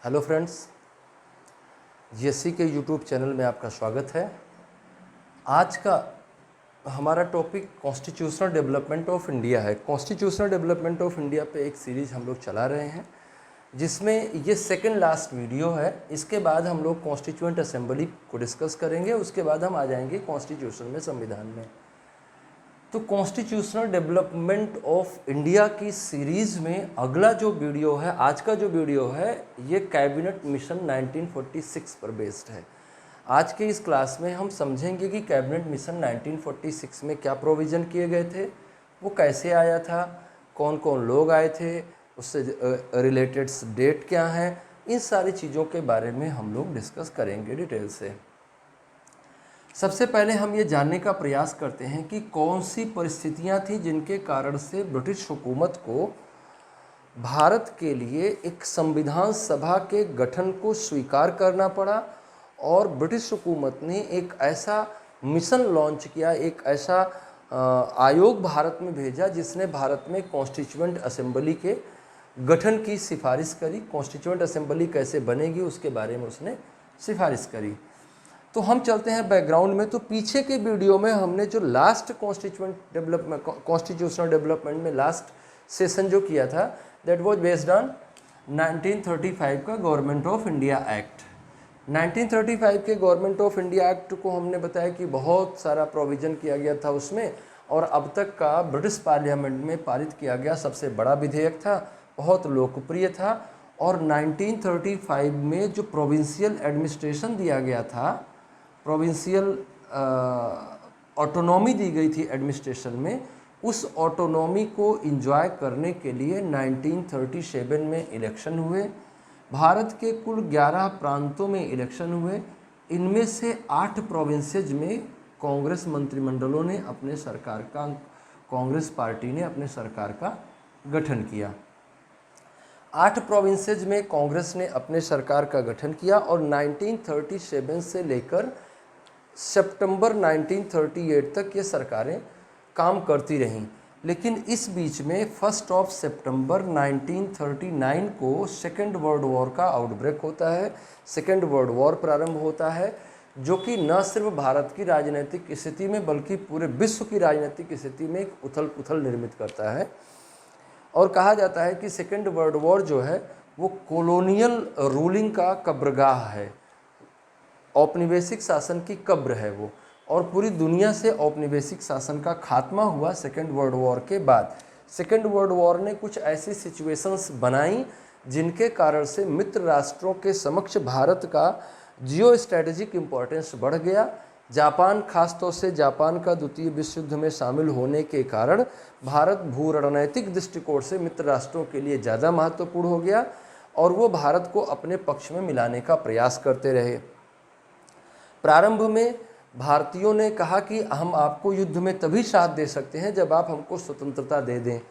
Hello friends, GSC के YouTube channel में आपका स्वागत है। आज का हमारा topic constitutional development of India है। कॉन्स्टिट्यूशनल डेवलपमेंट ऑफ इंडिया पे एक सीरीज़ हम लोग चला रहे हैं, जिसमें ये सेकंड लास्ट वीडियो है। इसके बाद हम लोग कॉन्स्टिट्यूएंट असेंबली को डिस्कस करेंगे, उसके बाद हम आ जाएंगे कॉन्स्टिट्यूशन में, संविधान में। तो कॉन्स्टिट्यूशनल डेवलपमेंट ऑफ इंडिया की सीरीज़ में अगला जो वीडियो है, आज का जो वीडियो है, ये कैबिनेट मिशन 1946 पर बेस्ड है। आज के इस क्लास में हम समझेंगे कि कैबिनेट मिशन 1946 में क्या प्रोविज़न किए गए थे, वो कैसे आया था, कौन कौन लोग आए थे, उससे रिलेटेड डेट क्या है, इन सारी चीज़ों के बारे में हम लोग डिस्कस करेंगे डिटेल से। सबसे पहले हम ये जानने का प्रयास करते हैं कि कौन सी परिस्थितियां थी जिनके कारण से ब्रिटिश हुकूमत को भारत के लिए एक संविधान सभा के गठन को स्वीकार करना पड़ा और ब्रिटिश हुकूमत ने एक ऐसा मिशन लॉन्च किया, एक ऐसा आयोग भारत में भेजा जिसने भारत में कॉन्स्टिट्यूएंट असेंबली के गठन की सिफारिश करी। कॉन्स्टिट्यूएंट असेंबली कैसे बनेगी उसके बारे में उसने सिफारिश करी। तो हम चलते हैं बैकग्राउंड में। तो पीछे के वीडियो में हमने जो लास्ट कॉन्स्टिट्यूशनल डेवलपमेंट में लास्ट सेशन जो किया था, दैट वाज बेस्ड ऑन 1935 का गवर्नमेंट ऑफ इंडिया एक्ट। 1935 के गवर्नमेंट ऑफ इंडिया एक्ट को हमने बताया कि बहुत सारा प्रोविज़न किया गया था उसमें, और अब तक का ब्रिटिश पार्लियामेंट में पारित किया गया सबसे बड़ा विधेयक था, बहुत लोकप्रिय था। और 1935 में जो प्रोविंशियल एडमिनिस्ट्रेशन दिया गया था, प्रोविंशियल ऑटोनॉमी दी गई थी एडमिनिस्ट्रेशन में, उस ऑटोनॉमी को इंजॉय करने के लिए 1937 में इलेक्शन हुए। भारत के कुल 11 प्रांतों में इलेक्शन हुए। इनमें से 8 प्रोविंसेज में कांग्रेस मंत्रिमंडलों ने अपने सरकार का, कांग्रेस पार्टी ने अपने सरकार का गठन किया। 8 प्रोविंसेज में कांग्रेस ने अपने सरकार का गठन किया और 1937 से लेकर सितंबर 1938 तक ये सरकारें काम करती रहीं। लेकिन इस बीच में 1 सितंबर 1939 को सेकेंड वर्ल्ड वॉर का आउटब्रेक होता है, सेकेंड वर्ल्ड वॉर प्रारंभ होता है, जो कि न सिर्फ भारत की राजनीतिक स्थिति में बल्कि पूरे विश्व की राजनीतिक स्थिति में एक उथल पुथल निर्मित करता है। और कहा जाता है कि सेकेंड वर्ल्ड वॉर जो है वो कॉलोनियल रूलिंग का कब्रगाह है, औपनिवेशिक शासन की कब्र है वो, और पूरी दुनिया से औपनिवेशिक शासन का खात्मा हुआ सेकेंड वर्ल्ड वॉर के बाद। सेकेंड वर्ल्ड वॉर ने कुछ ऐसी सिचुएशंस बनाई जिनके कारण से मित्र राष्ट्रों के समक्ष भारत का जियो स्ट्रेटेजिक इम्पोर्टेंस बढ़ गया। जापान, खासतौर से जापान का द्वितीय विश्व युद्ध में शामिल होने के कारण भारत भू रणनीतिक दृष्टिकोण से मित्र राष्ट्रों के लिए ज़्यादा महत्वपूर्ण हो गया और वो भारत को अपने पक्ष में मिलाने का प्रयास करते रहे। प्रारंभ में भारतीयों ने कहा कि हम आपको युद्ध में तभी साथ दे सकते हैं जब आप हमको स्वतंत्रता दे दें,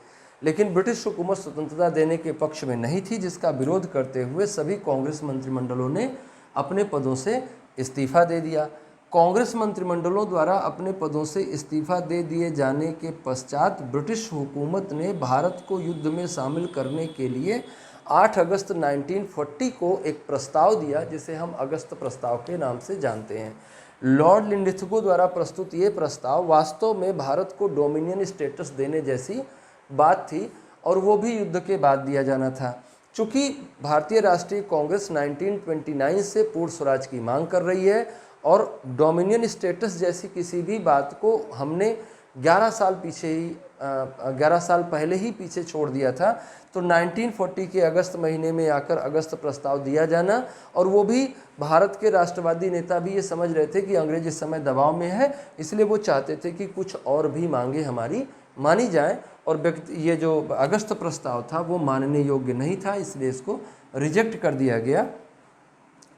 लेकिन ब्रिटिश हुकूमत स्वतंत्रता देने के पक्ष में नहीं थी, जिसका विरोध करते हुए सभी कांग्रेस मंत्रिमंडलों ने अपने पदों से इस्तीफा दे दिया। कांग्रेस मंत्रिमंडलों द्वारा अपने पदों से इस्तीफा दे दिए जाने के पश्चात ब्रिटिश हुकूमत ने भारत को युद्ध में शामिल करने के लिए 8 अगस्त 1940 को एक प्रस्ताव दिया, जिसे हम अगस्त प्रस्ताव के नाम से जानते हैं। लॉर्ड लिंडथगो द्वारा प्रस्तुत ये प्रस्ताव वास्तव में भारत को डोमिनियन स्टेटस देने जैसी बात थी, और वो भी युद्ध के बाद दिया जाना था। चूँकि भारतीय राष्ट्रीय कांग्रेस 1929 से पूर्ण स्वराज की मांग कर रही है और डोमिनियन स्टेटस जैसी किसी भी बात को हमने 11 साल पहले ही पीछे छोड़ दिया था, तो 1940 के अगस्त महीने में आकर अगस्त प्रस्ताव दिया जाना, और वो भी भारत के राष्ट्रवादी नेता भी ये समझ रहे थे कि अंग्रेज इस समय दबाव में है, इसलिए वो चाहते थे कि कुछ और भी मांगे हमारी मानी जाएं, और ये जो अगस्त प्रस्ताव था वो मानने योग्य नहीं था, इसलिए इसको रिजेक्ट कर दिया गया।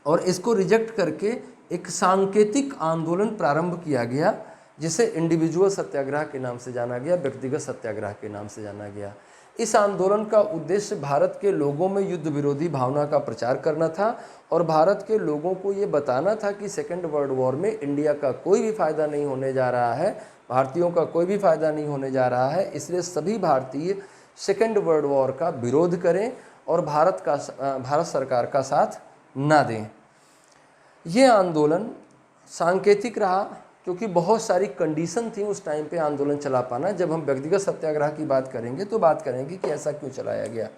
और इसको रिजेक्ट करके एक सांकेतिक आंदोलन प्रारंभ किया गया, जिसे इंडिविजुअल सत्याग्रह के नाम से जाना गया, व्यक्तिगत सत्याग्रह के नाम से जाना गया। इस आंदोलन का उद्देश्य भारत के लोगों में युद्ध विरोधी भावना का प्रचार करना था और भारत के लोगों को ये बताना था कि सेकेंड वर्ल्ड वॉर में इंडिया का कोई भी फायदा नहीं होने जा रहा है, भारतीयों का कोई भी फायदा नहीं होने जा रहा है, इसलिए सभी भारतीय सेकेंड वर्ल्ड वॉर का विरोध करें और भारत सरकार का साथ ना दें। ये आंदोलन सांकेतिक रहा क्योंकि बहुत सारी कंडीशन थी उस टाइम पे आंदोलन चला पाना। जब हम व्यक्तिगत सत्याग्रह की बात करेंगे तो बात करेंगे कि ऐसा क्यों चलाया गया।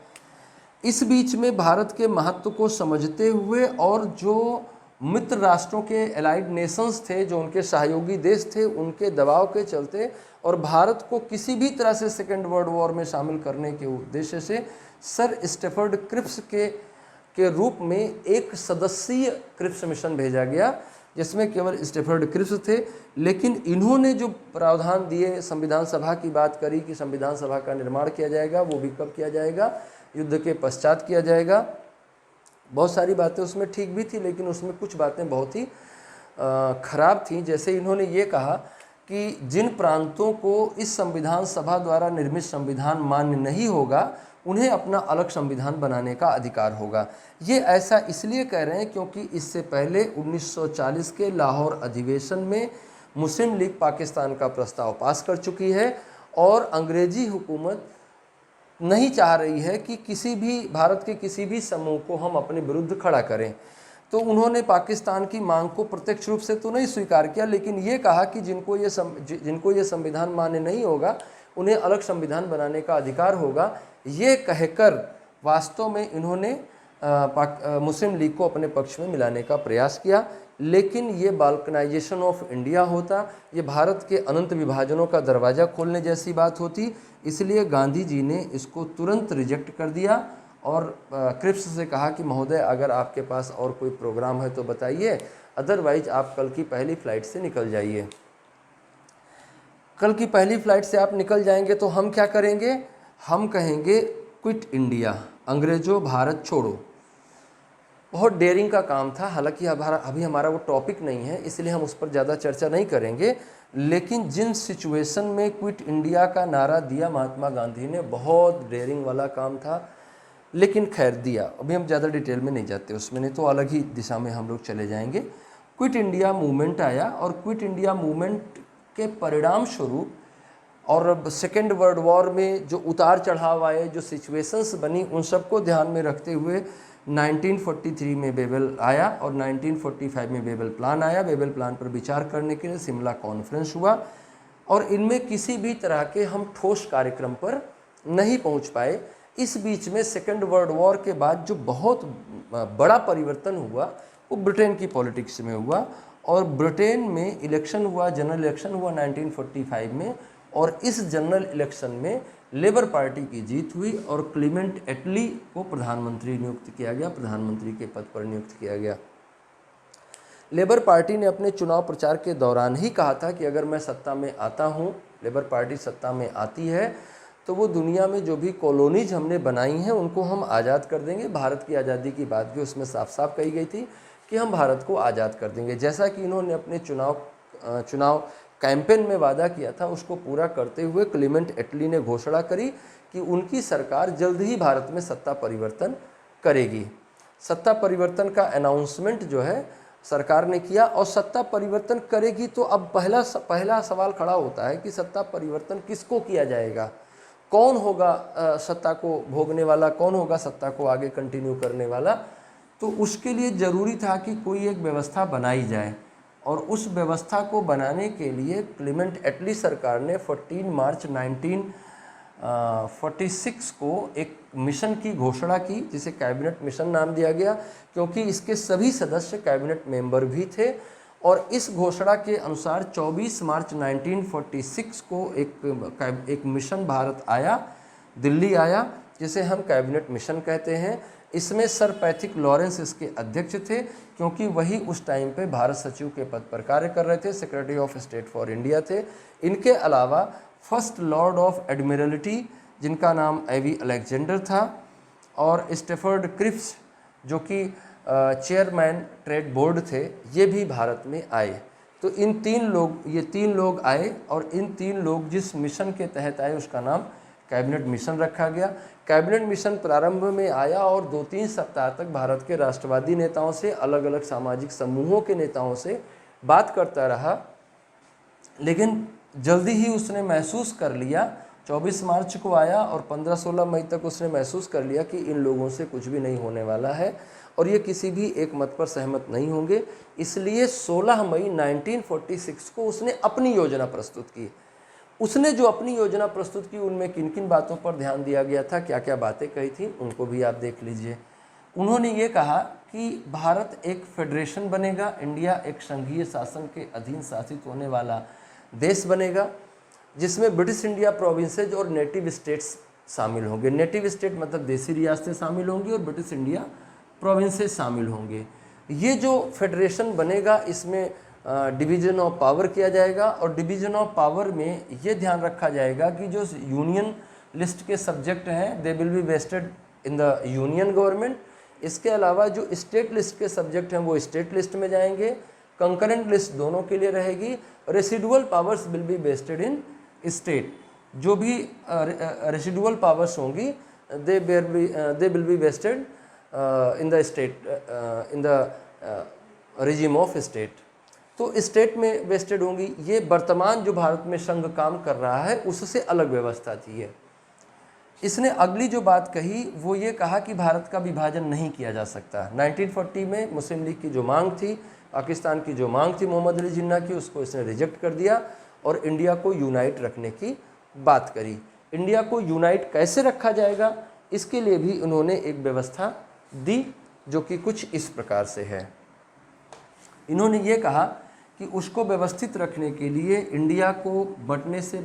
इस बीच में भारत के महत्व को समझते हुए और जो मित्र राष्ट्रों के एलाइड नेशंस थे, जो उनके सहयोगी देश थे, उनके दबाव के चलते और भारत को किसी भी तरह से सेकेंड वर्ल्ड वॉर में शामिल करने के उद्देश्य से सर स्टेफर्ड क्रिप्स के रूप में एक सदस्यीय क्रिप्स मिशन भेजा गया, जिसमें केवल स्टेफर्ड क्रिप्स थे। लेकिन इन्होंने जो प्रावधान दिए, संविधान सभा की बात करी कि संविधान सभा का निर्माण किया जाएगा, वो भी कब किया जाएगा, युद्ध के पश्चात किया जाएगा। बहुत सारी बातें उसमें ठीक भी थी, लेकिन उसमें कुछ बातें बहुत ही खराब थी। जैसे इन्होंने ये कहा कि जिन प्रांतों को इस संविधान सभा द्वारा निर्मित संविधान मान्य नहीं होगा, उन्हें अपना अलग संविधान बनाने का अधिकार होगा। ये ऐसा इसलिए कह रहे हैं क्योंकि इससे पहले 1940 के लाहौर अधिवेशन में मुस्लिम लीग पाकिस्तान का प्रस्ताव पास कर चुकी है और अंग्रेजी हुकूमत नहीं चाह रही है कि किसी भी भारत के किसी भी समूह को हम अपने विरुद्ध खड़ा करें। तो उन्होंने पाकिस्तान की मांग को प्रत्यक्ष रूप से तो नहीं स्वीकार किया, लेकिन ये कहा कि जिनको ये संविधान मान्य नहीं होगा, उन्हें अलग संविधान बनाने का अधिकार होगा। ये कहकर वास्तव में इन्होंने मुस्लिम लीग को अपने पक्ष में मिलाने का प्रयास किया, लेकिन ये बाल्कनाइजेशन ऑफ इंडिया होता, ये भारत के अनंत विभाजनों का दरवाज़ा खोलने जैसी बात होती। इसलिए गांधी जी ने इसको तुरंत रिजेक्ट कर दिया और क्रिप्स से कहा कि महोदय, अगर आपके पास और कोई प्रोग्राम है तो बताइए, अदरवाइज आप कल की पहली फ़्लाइट से निकल जाइए। कल की पहली फ़्लाइट से आप निकल जाएंगे तो हम क्या करेंगे, हम कहेंगे क्विट इंडिया, अंग्रेजों भारत छोड़ो। बहुत डेयरिंग का काम था। हालांकि अभी हमारा वो टॉपिक नहीं है, इसलिए हम उस पर ज़्यादा चर्चा नहीं करेंगे। लेकिन जिन सिचुएशन में क्विट इंडिया का नारा दिया महात्मा गांधी ने, बहुत डेयरिंग वाला काम था, लेकिन खैर दिया। अभी हम ज़्यादा डिटेल में नहीं जाते उसमें, नहीं तो अलग ही दिशा में हम लोग चले जाएंगे। क्विट इंडिया मूवमेंट आया और क्विट इंडिया मूवमेंट के परिणाम स्वरूप और सेकेंड वर्ल्ड वॉर में जो उतार चढ़ाव आए, जो सिचुएशंस बनी, उन सबको ध्यान में रखते हुए 1943 में बेबल आया और 1945 में बेबल प्लान आया। बेबल प्लान पर विचार करने के लिए शिमला कॉन्फ्रेंस हुआ और इनमें किसी भी तरह के हम ठोस कार्यक्रम पर नहीं पहुंच पाए। इस बीच में सेकेंड वर्ल्ड वॉर के बाद जो बहुत बड़ा परिवर्तन हुआ वो ब्रिटेन की पॉलिटिक्स में हुआ और ब्रिटेन में इलेक्शन हुआ, जनरल इलेक्शन हुआ 1945 में, और इस जनरल इलेक्शन में लेबर पार्टी की जीत हुई और क्लीमेंट एटली को प्रधानमंत्री नियुक्त किया गया, प्रधानमंत्री के पद पर नियुक्त किया गया। लेबर पार्टी ने अपने चुनाव प्रचार के दौरान ही कहा था कि अगर मैं सत्ता में आता हूँ, लेबर पार्टी सत्ता में आती है, तो वो दुनिया में जो भी कॉलोनीज हमने बनाई हैं उनको हम आज़ाद कर देंगे। भारत की आज़ादी की बात भी उसमें साफ साफ कही गई थी कि हम भारत को आज़ाद कर देंगे। जैसा कि इन्होंने अपने चुनाव कैंपेन में वादा किया था, उसको पूरा करते हुए क्लीमेंट एटली ने घोषणा करी कि उनकी सरकार जल्द ही भारत में सत्ता परिवर्तन करेगी। सत्ता परिवर्तन का अनाउंसमेंट जो है सरकार ने किया और सत्ता परिवर्तन करेगी। तो अब पहला सवाल खड़ा होता है कि सत्ता परिवर्तन किसको किया जाएगा, कौन होगा सत्ता को भोगने वाला, कौन होगा सत्ता को आगे कंटिन्यू करने वाला। तो उसके लिए ज़रूरी था कि कोई एक व्यवस्था बनाई जाए और उस व्यवस्था को बनाने के लिए क्लीमेंट एटली सरकार ने 14 मार्च 1946 को एक मिशन की घोषणा की, जिसे कैबिनेट मिशन नाम दिया गया क्योंकि इसके सभी सदस्य कैबिनेट मेंबर भी थे। और इस घोषणा के अनुसार 24 मार्च 1946 को एक मिशन भारत आया, दिल्ली आया, जिसे हम कैबिनेट मिशन कहते हैं। इसमें सर पैथिक लॉरेंस इसके अध्यक्ष थे क्योंकि वही उस टाइम पे भारत सचिव के पद पर कार्य कर रहे थे, secretary of state for India थे। इनके अलावा फर्स्ट लॉर्ड ऑफ एडमिरल्टी जिनका नाम एवी अलेक्जेंडर था और स्टेफर्ड क्रिप्स जो कि चेयरमैन ट्रेड बोर्ड थे, ये भी भारत में आए। तो ये तीन लोग आए और इन तीन लोग जिस मिशन के तहत आए उसका नाम कैबिनेट मिशन रखा गया। कैबिनेट मिशन प्रारंभ में आया और 2-3 सप्ताह तक भारत के राष्ट्रवादी नेताओं से, अलग अलग सामाजिक समूहों के नेताओं से बात करता रहा, लेकिन जल्दी ही उसने महसूस कर लिया 24 मार्च को आया और 15-16 मई तक उसने महसूस कर लिया कि इन लोगों से कुछ भी नहीं होने वाला है और ये किसी भी एक मत पर सहमत नहीं होंगे। इसलिए 16 मई 1946 को उसने अपनी योजना प्रस्तुत की। उसने जो अपनी योजना प्रस्तुत की उनमें किन किन बातों पर ध्यान दिया गया था, क्या क्या बातें कही थी, उनको भी आप देख लीजिए। उन्होंने ये कहा कि भारत एक फेडरेशन बनेगा, इंडिया एक संघीय शासन के अधीन शासित होने वाला देश बनेगा, जिसमें ब्रिटिश इंडिया प्रोविंसेज और नेटिव स्टेट्स शामिल होंगे। नेटिव स्टेट मतलब देसी रियासतें शामिल होंगी और ब्रिटिश इंडिया प्रोविंसेज शामिल होंगे। ये जो फेडरेशन बनेगा इसमें डिवीजन ऑफ पावर किया जाएगा और डिवीजन ऑफ पावर में ये ध्यान रखा जाएगा कि जो यूनियन लिस्ट के सब्जेक्ट हैं they will be vested in the union government. इसके अलावा जो स्टेट लिस्ट के सब्जेक्ट हैं वो स्टेट लिस्ट में जाएंगे। कंकरेंट लिस्ट दोनों के लिए रहेगी। Residual powers will be vested in state. जो भी रेसिडुअल पावर्स होंगी they will be vested in the state in the regime of state. तो स्टेट में वेस्टेड होंगी। ये वर्तमान जो भारत में संघ काम कर रहा है उससे अलग व्यवस्था थी ये। इसने अगली जो बात कही वो ये कहा कि भारत का विभाजन नहीं किया जा सकता। 1940 में मुस्लिम लीग की जो मांग थी, पाकिस्तान की जो मांग थी मोहम्मद अली जिन्ना की, उसको इसने रिजेक्ट कर दिया और इंडिया को यूनाइट रखने की बात करी। इंडिया को यूनाइट कैसे रखा जाएगा इसके लिए भी उन्होंने एक व्यवस्था दी जो कि कुछ इस प्रकार से है। इन्होंने ये कहा कि उसको व्यवस्थित रखने के लिए, इंडिया को बंटने से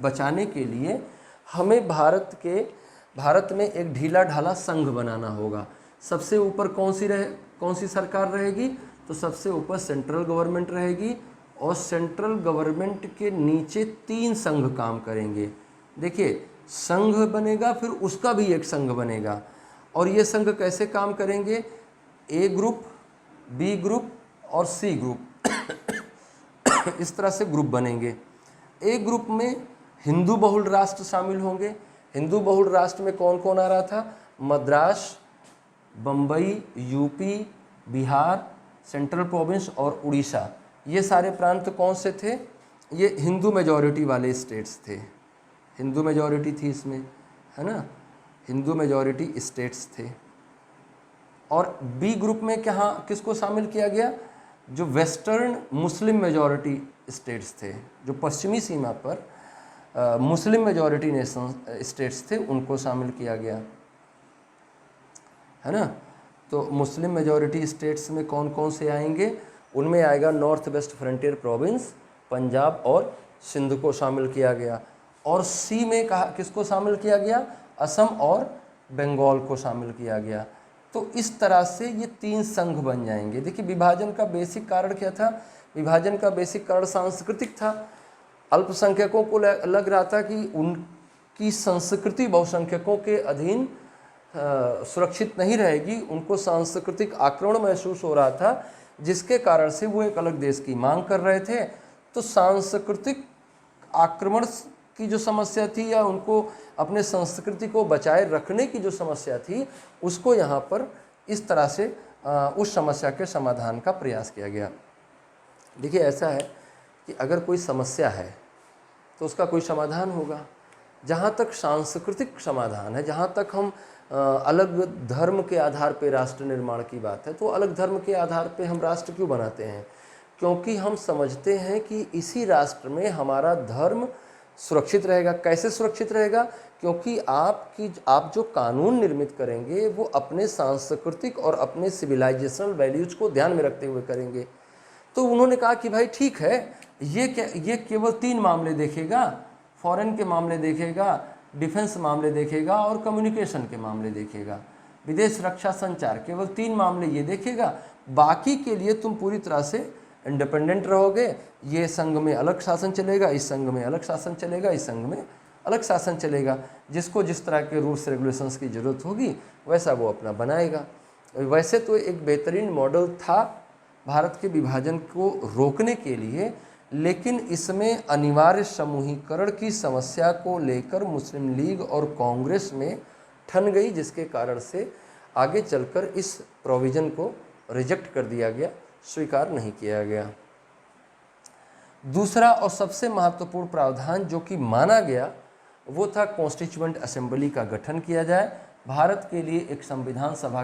बचाने के लिए हमें भारत में एक ढीला ढाला संघ बनाना होगा। सबसे ऊपर कौन सी सरकार रहेगी? तो सबसे ऊपर सेंट्रल गवर्नमेंट रहेगी और सेंट्रल गवर्नमेंट के नीचे 3 संघ काम करेंगे। देखिए, संघ बनेगा फिर उसका भी एक संघ बनेगा और ये संघ कैसे काम करेंगे? ए ग्रुप, बी ग्रुप और सी ग्रुप इस तरह से ग्रुप बनेंगे। ए ग्रुप में हिंदू बहुल राष्ट्र शामिल होंगे। हिंदू बहुल राष्ट्र में कौन कौन आ रहा था? Madras, Bombay, UP, Bihar, central province और उड़ीसा। ये सारे प्रांत कौन से थे? ये हिंदू मेजॉरिटी वाले स्टेट्स थे। हिंदू मेजॉरिटी थी इसमें, है ना, हिंदू मेजॉरिटी स्टेट्स थे। और बी ग्रुप में किसको शामिल किया गया? जो वेस्टर्न मुस्लिम मेजॉरिटी स्टेट्स थे, जो पश्चिमी सीमा पर मुस्लिम मेजॉरिटी नेशन स्टेट्स थे, उनको शामिल किया गया, है ना। तो मुस्लिम मेजॉरिटी स्टेट्स में कौन कौन से आएंगे? उनमें आएगा north west frontier province, Punjab और सिंध को शामिल किया गया। और सी में किसको शामिल किया गया? असम और बंगाल को शामिल किया गया। तो इस तरह से ये 3 संघ बन जाएंगे। देखिए, विभाजन का बेसिक कारण क्या था? विभाजन का बेसिक कारण सांस्कृतिक था। अल्पसंख्यकों को लग रहा था कि उनकी संस्कृति बहुसंख्यकों के अधीन सुरक्षित नहीं रहेगी, उनको सांस्कृतिक आक्रमण महसूस हो रहा था, जिसके कारण से वो एक अलग देश की मांग कर रहे थे। तो सांस्कृतिक आक्रमण की जो समस्या थी या उनको अपने संस्कृति को बचाए रखने की जो समस्या थी, उसको यहाँ पर इस तरह से उस समस्या के समाधान का प्रयास किया गया। देखिए, ऐसा है कि अगर कोई समस्या है तो उसका कोई समाधान होगा। जहाँ तक सांस्कृतिक समाधान है, जहाँ तक हम अलग धर्म के आधार पे राष्ट्र निर्माण की बात है, तो अलग धर्म के आधार पे हम राष्ट्र क्यों बनाते हैं? क्योंकि हम समझते हैं कि इसी राष्ट्र में हमारा धर्म सुरक्षित रहेगा। कैसे सुरक्षित रहेगा? क्योंकि आप जो कानून निर्मित करेंगे वो अपने सांस्कृतिक और अपने सिविलाइजेशनल वैल्यूज को ध्यान में रखते हुए करेंगे। तो उन्होंने कहा कि भाई ठीक है, ये केवल 3 मामले देखेगा, फॉरेन के मामले देखेगा, डिफेंस मामले देखेगा और कम्युनिकेशन के मामले देखेगा, विदेश रक्षा संचार, केवल 3 मामले ये देखेगा। बाकी के लिए तुम पूरी तरह से इंडिपेंडेंट रहोगे। ये संघ में अलग शासन चलेगा, इस संघ में अलग शासन चलेगा, इस संघ में अलग शासन चलेगा। जिसको जिस तरह के रूल्स रेगुलेशंस की ज़रूरत होगी वैसा वो अपना बनाएगा। वैसे तो एक बेहतरीन मॉडल था भारत के विभाजन को रोकने के लिए, लेकिन इसमें अनिवार्य समूहीकरण की समस्या को लेकर मुस्लिम लीग और कांग्रेस में ठन गई, जिसके कारण से आगे चलकर इस प्रोविज़न को रिजेक्ट कर दिया गया, स्वीकार नहीं किया गया। दूसरा और सबसे महत्वपूर्ण प्रावधान जो कि माना गया वो था कॉन्स्टिट्यूएंट असेंबली का गठन किया जाए, भारत के लिए एक संविधान सभा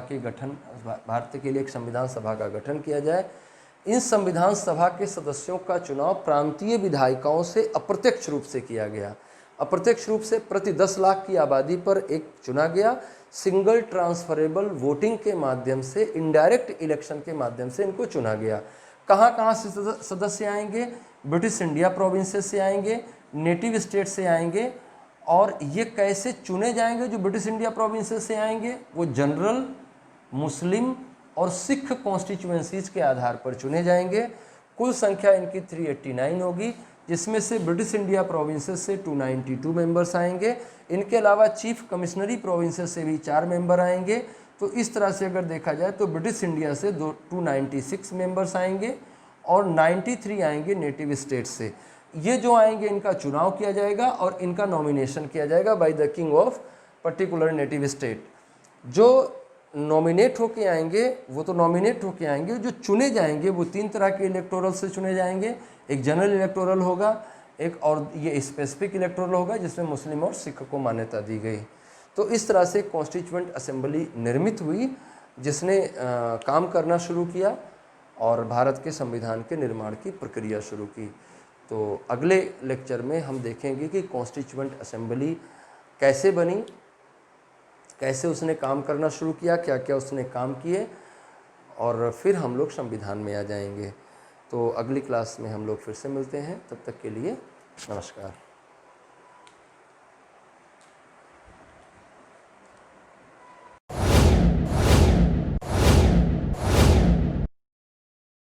का गठन किया जाए। इन संविधान सभा के सदस्यों का चुनाव प्रांतीय विधायिकाओं से अप्रत्यक्ष रूप से किया गया। अप्रत्यक्ष रूप से प्रति 10 लाख की आबादी पर एक चुना गया। सिंगल ट्रांसफरेबल वोटिंग के माध्यम से, इनडायरेक्ट इलेक्शन के माध्यम से इनको चुना गया। कहाँ कहाँ से सदस्य आएंगे? ब्रिटिश इंडिया प्रोविंसेस से आएंगे, नेटिव स्टेट से आएंगे। और ये कैसे चुने जाएंगे जो ब्रिटिश इंडिया प्रोविंसेस से आएंगे? वो जनरल, मुस्लिम और सिख कॉन्स्टिट्यूएंसीज के आधार पर चुने जाएंगे। कुल संख्या इनकी 389 होगी, जिसमें से ब्रिटिश इंडिया प्रोविंसेस से 292 मेंबर्स आएंगे। इनके अलावा चीफ कमिश्नरी प्रोविंसेस से भी 4 मेंबर आएंगे। तो इस तरह से अगर देखा जाए तो ब्रिटिश इंडिया से 296 मेंबर्स आएंगे और 93 आएंगे नेटिव स्टेट से। ये जो आएंगे इनका चुनाव किया जाएगा और इनका नॉमिनेशन किया जाएगा by the king of particular native state. जो नॉमिनेट होके आएंगे वो तो नॉमिनेट होके आएंगे, जो चुने जाएंगे वो 3 तरह के इलेक्टोरल से चुने जाएंगे। एक जनरल इलेक्टोरल होगा, एक और ये स्पेसिफिक इलेक्टोरल होगा जिसमें मुस्लिम और सिख को मान्यता दी गई। तो इस तरह से कॉन्स्टिट्यूएंट असेंबली निर्मित हुई, जिसने काम करना शुरू किया और भारत के संविधान के निर्माण की प्रक्रिया शुरू की। तो अगले लेक्चर में हम देखेंगे कि कॉन्स्टिट्यूएंट असेंबली कैसे बनी, कैसे उसने काम करना शुरू किया, क्या क्या उसने काम किए, और फिर हम लोग संविधान में आ जाएंगे। तो अगली क्लास में हम लोग फिर से मिलते हैं, तब तक के लिए नमस्कार।